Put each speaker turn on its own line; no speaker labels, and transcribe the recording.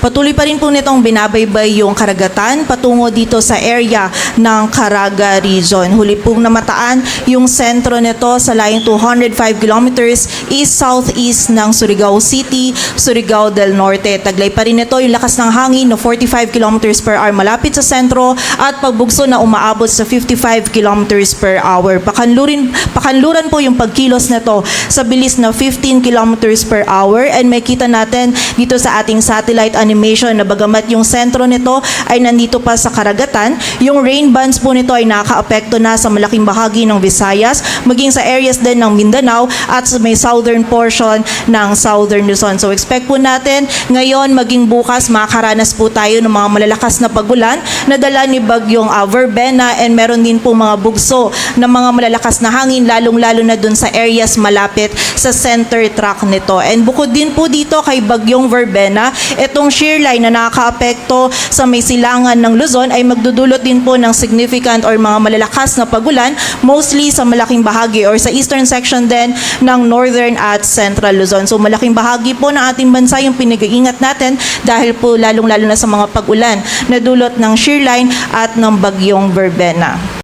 Patuloy pa rin po nitong binabaybay yung karagatan patungo dito sa area ng Caraga Region. Huli pong namataan yung sentro nito sa layong 205 kilometers east-southeast ng Surigao City, Surigao del Norte. Taglay pa rin ito yung lakas ng hangin na 45 kilometers per hour malapit sa sentro at pagbugso na umaabot sa 55 kilometers per hour. Pakanluran po yung pagkilos nito sa bilis na 15 kilometers per hour, and may kita natin dito sa ating satellite animation na bagamat yung sentro nito ay nandito pa sa karagatan, yung rain bands po nito ay nakakaapekto na sa malaking bahagi ng Visayas, maging sa areas din ng Mindanao at sa may southern portion ng Southern Luzon. So expect po natin ngayon maging bukas makakaranas po tayo ng mga malalakas na pagulan na dala ni bagyong Verbena, and meron din po mga bugso ng mga malalakas na hangin lalong-lalo na dun sa areas malapit sa center track nito. And bukod din po dito kay bagyong Verbena, itong shear line na nakakaapekto sa may silangan ng Luzon ay magdudulot din po ng significant or mga malalakas na pagulan, mostly sa malaking bahagi or sa eastern section din ng northern at central Luzon. So malaking bahagi po ng ating bansa yung pinag-iingat natin dahil po lalong-lalo na sa mga pagulan na dulot ng shear line at ng bagyong Verbena.